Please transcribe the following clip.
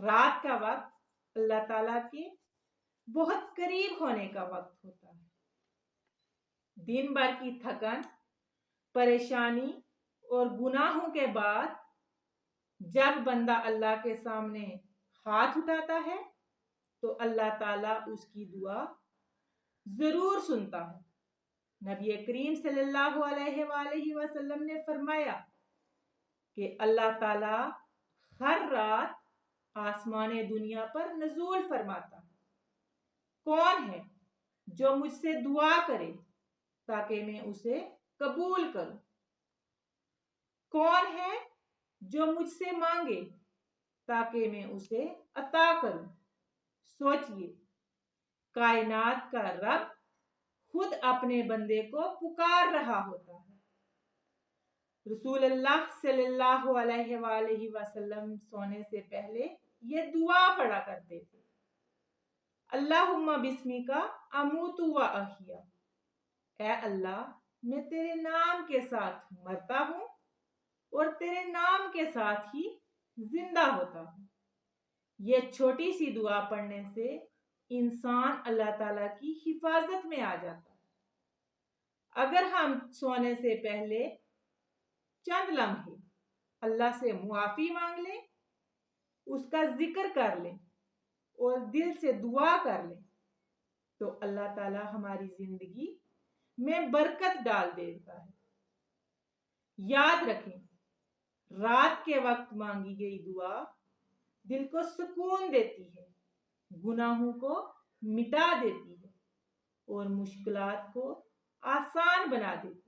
رات کا وقت اللہ تعالیٰ کے بہت قریب ہونے کا وقت ہوتا ہے۔ دن بھر کی تھکن، پریشانی اور گناہوں کے بعد جب بندہ اللہ کے سامنے ہاتھ اٹھاتا ہے تو اللہ تعالیٰ اس کی دعا ضرور سنتا ہے۔ نبی کریم صلی اللہ علیہ وآلہ وسلم نے فرمایا کہ اللہ تعالیٰ ہر رات آسمان دنیا پر نزول فرماتا ہے۔ کون ہے جو مجھ سے دعا کرے تاکہ میں اسے قبول کروں؟ کون ہے جو مجھ سے مانگے تاکہ میں اسے عطا کروں؟ سوچئے، کائنات کا رب خود اپنے بندے کو پکار رہا ہوتا ہے۔ رسول اللہ صلی اللہ علیہ وآلہ وسلم سونے سے پہلے یہ دعا پڑھا کرتے تھے: اللہم بسمک اموت و احیا، اے اللہ میں تیرے نام کے ساتھ مرتا ہوں اور تیرے نام کے ساتھ ہی زندہ ہوتا ہوں۔ یہ چھوٹی سی دعا پڑھنے سے انسان اللہ تعالیٰ کی حفاظت میں آ جاتا ہے۔ اگر ہم سونے سے پہلے چند لمحے اللہ سے معافی مانگ لیں، اس کا ذکر کر لیں اور دل سے دعا کر لیں تو اللہ تعالیٰ ہماری زندگی میں برکت ڈال دیتا ہے۔ یاد رکھیں، رات کے وقت مانگی گئی دعا دل کو سکون دیتی ہے، گناہوں کو مٹا دیتی ہے اور مشکلات کو آسان بنا دیتی ہے۔